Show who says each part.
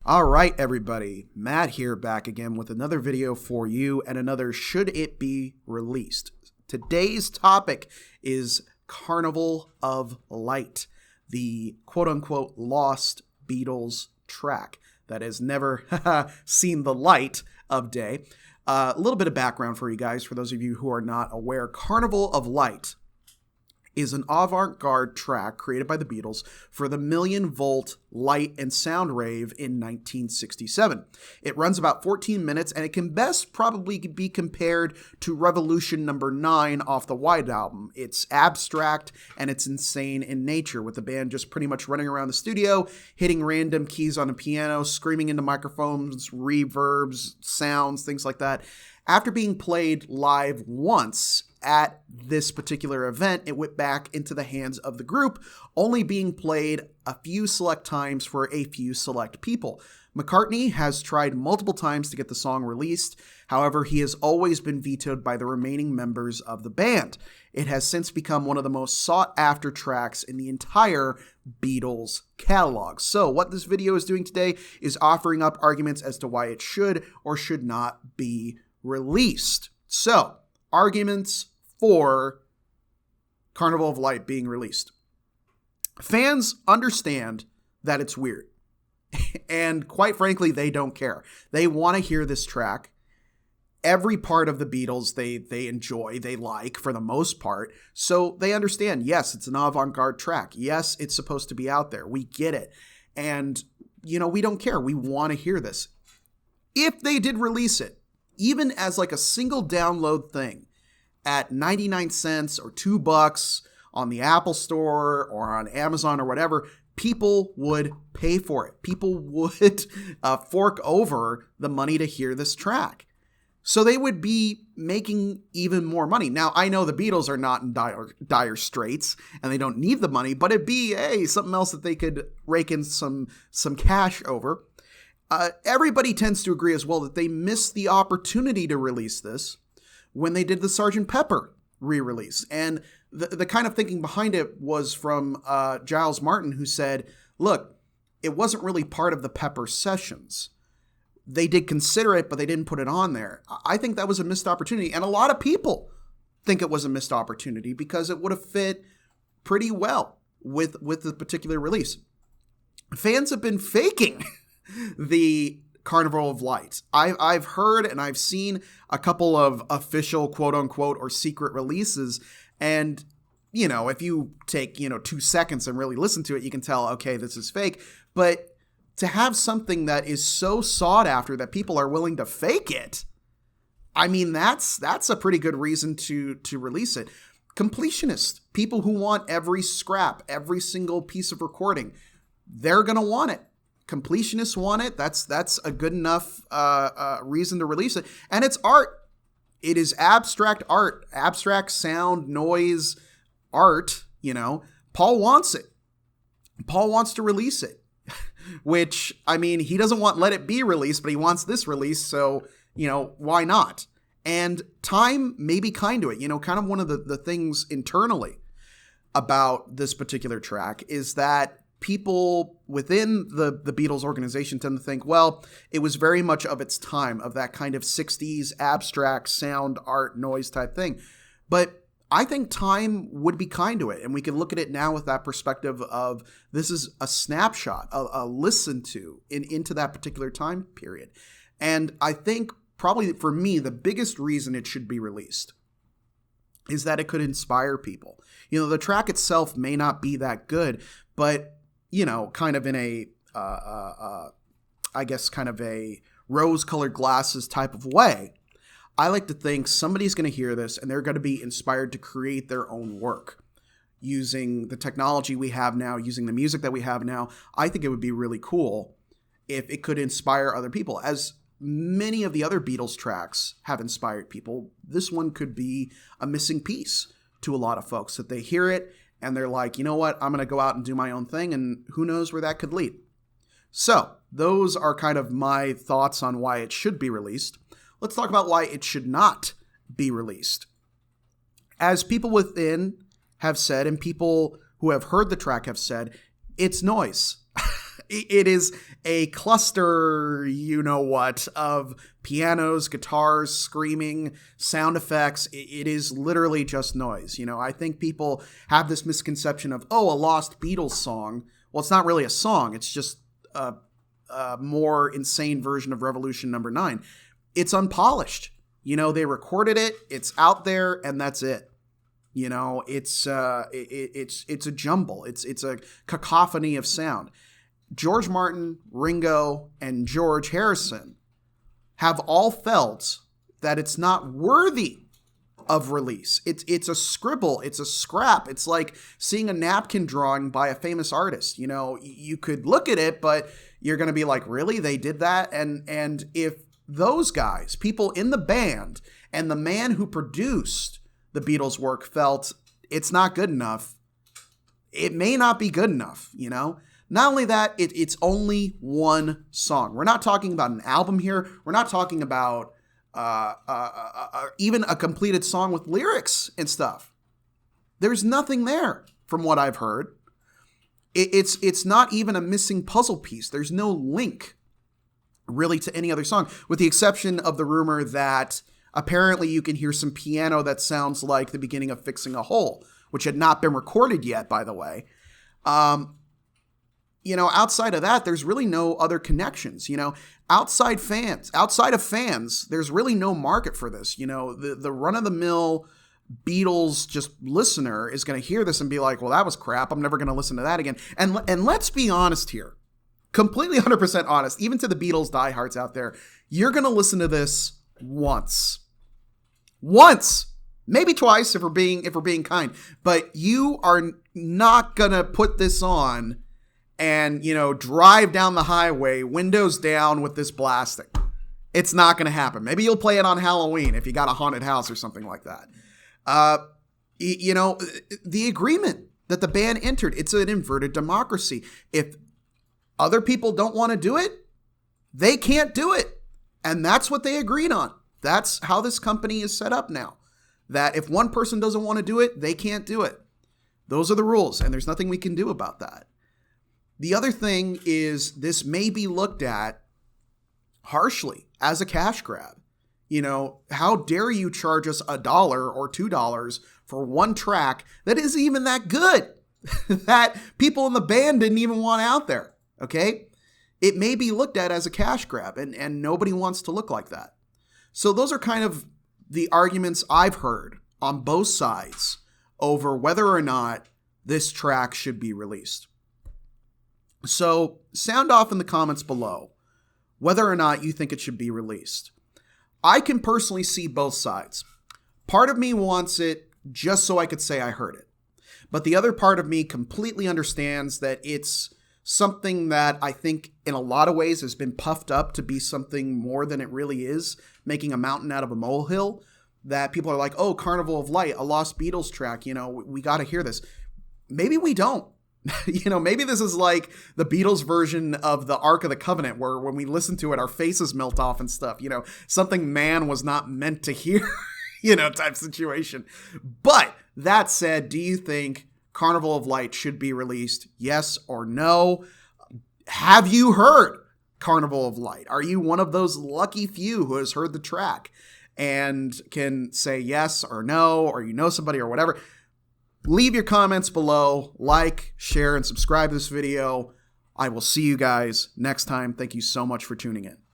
Speaker 1: All right, everybody. Matt here, back again with another video for you and another Should It Be Released? Today's topic is Carnival of Light, the quote-unquote lost Beatles track that has never seen the light of day. A little bit of background for you guys, for those of you who are not aware. Carnival of Light is an avant-garde track created by the Beatles for the million-volt light and sound rave in 1967. It runs about 14 minutes, and it can best probably be compared to Revolution Number 9 off the White Album. It's abstract, and it's insane in nature, with the band just pretty much running around the studio, hitting random keys on the piano, screaming into microphones, reverbs, sounds, things like that. After being played live once at this particular event, it went back into the hands of the group, only being played a few select times for a few select people. McCartney has tried multiple times to get the song released. However, he has always been vetoed by the remaining members of the band. It has since become one of the most sought-after tracks in the entire Beatles catalog. So what this video is doing today is offering up arguments as to why it should or should not be released. So, arguments for Carnival of Light being released. Fans understand that it's weird. And quite frankly, they don't care. They want to hear this track. Every part of the Beatles they enjoy, they like for the most part. So they understand, yes, it's an avant-garde track. Yes, it's supposed to be out there. We get it. And, we don't care. We want to hear this. If they did release it, even as like a single download thing at 99 cents or $2 on the Apple Store or on Amazon or whatever, people would pay for it. People would fork over the money to hear this track. So they would be making even more money. Now, I know the Beatles are not in dire straits and they don't need the money, but it'd be, something else that they could rake in some cash over. Everybody tends to agree as well that they missed the opportunity to release this when they did the Sgt. Pepper re-release. And the kind of thinking behind it was from Giles Martin, who said, look, it wasn't really part of the Pepper sessions. They did consider it, but they didn't put it on there. I think that was a missed opportunity. And a lot of people think it was a missed opportunity because it would have fit pretty well with the particular release. Fans have been faking the Carnival of Light. I've heard and I've seen a couple of official quote-unquote or secret releases, and if you take 2 seconds and really listen to it, you can tell, okay, this is fake. But to have something that is so sought after that people are willing to fake it, I mean, that's a pretty good reason to release it. Completionists, people who want every scrap, every single piece of recording, they're gonna want it. Completionists want it. That's a good enough reason to release it. And it's art. It is abstract art, abstract sound, noise, art. Paul wants it. Paul wants to release it, which, I mean, he doesn't want Let It Be released, but he wants this released. So, why not? And time may be kind to it. Kind of one of the things internally about this particular track is that people within the Beatles organization tend to think, well, it was very much of its time, of that kind of 60s abstract sound, art, noise type thing. But I think time would be kind to it. And we can look at it now with that perspective of this is a snapshot, a listen to into that particular time period. And I think probably for me, the biggest reason it should be released is that it could inspire people. The track itself may not be that good, but kind of in a, I guess, kind of a rose-colored glasses type of way, I like to think somebody's going to hear this and they're going to be inspired to create their own work using the technology we have now, using the music that we have now. I think it would be really cool if it could inspire other people. As many of the other Beatles tracks have inspired people, this one could be a missing piece to a lot of folks, that they hear it and they're like, you know what, I'm going to go out and do my own thing, and who knows where that could lead. So those are kind of my thoughts on why it should be released. Let's talk about why it should not be released. As people within have said, and people who have heard the track have said, it's noise. It is a cluster, you know what, of pianos, guitars, screaming, sound effects. It is literally just noise. I think people have this misconception of, a lost Beatles song. Well, it's not really a song. It's just a more insane version of Revolution Number 9. It's unpolished. They recorded it. It's out there, and that's it. It's a jumble. It's a cacophony of sound. George Martin, Ringo, and George Harrison have all felt that it's not worthy of release. It's a scribble. It's a scrap. It's like seeing a napkin drawing by a famous artist. You could look at it, but you're going to be like, really? They did that? And if those guys, people in the band, and the man who produced the Beatles' work felt it's not good enough, it may not be good enough, Not only that, it's only one song. We're not talking about an album here. We're not talking about even a completed song with lyrics and stuff. There's nothing there from what I've heard. It's not even a missing puzzle piece. There's no link really to any other song, with the exception of the rumor that apparently you can hear some piano that sounds like the beginning of Fixing a Hole, which had not been recorded yet, by the way. Outside of that, there's really no other connections. Outside of fans, there's really no market for this. The run-of-the-mill Beatles just listener is going to hear this and be like, well, that was crap. I'm never going to listen to that again. And let's be honest here. Completely 100% honest, even to the Beatles diehards out there, you're going to listen to this once, maybe twice if we're being kind, but you are not going to put this on and, drive down the highway, windows down with this blasting. It's not going to happen. Maybe you'll play it on Halloween if you got a haunted house or something like that. The agreement that the band entered, it's an inverted democracy. If other people don't want to do it, they can't do it. And that's what they agreed on. That's how this company is set up now. That if one person doesn't want to do it, they can't do it. Those are the rules, and there's nothing we can do about that. The other thing is this may be looked at harshly as a cash grab. How dare you charge us $1 or $2 for one track that isn't even that good, that people in the band didn't even want out there, okay? It may be looked at as a cash grab, and nobody wants to look like that. So those are kind of the arguments I've heard on both sides over whether or not this track should be released. So sound off in the comments below whether or not you think it should be released. I can personally see both sides. Part of me wants it just so I could say I heard it. But the other part of me completely understands that it's something that I think in a lot of ways has been puffed up to be something more than it really is, making a mountain out of a molehill, that people are like, oh, Carnival of Light, a lost Beatles track, we got to hear this. Maybe we don't. Maybe this is like the Beatles version of the Ark of the Covenant, where when we listen to it, our faces melt off and stuff, something man was not meant to hear, type situation. But that said, do you think Carnival of Light should be released? Yes or no? Have you heard Carnival of Light? Are you one of those lucky few who has heard the track and can say yes or no, or somebody or whatever? Leave your comments below, like, share, and subscribe to this video. I will see you guys next time. Thank you so much for tuning in.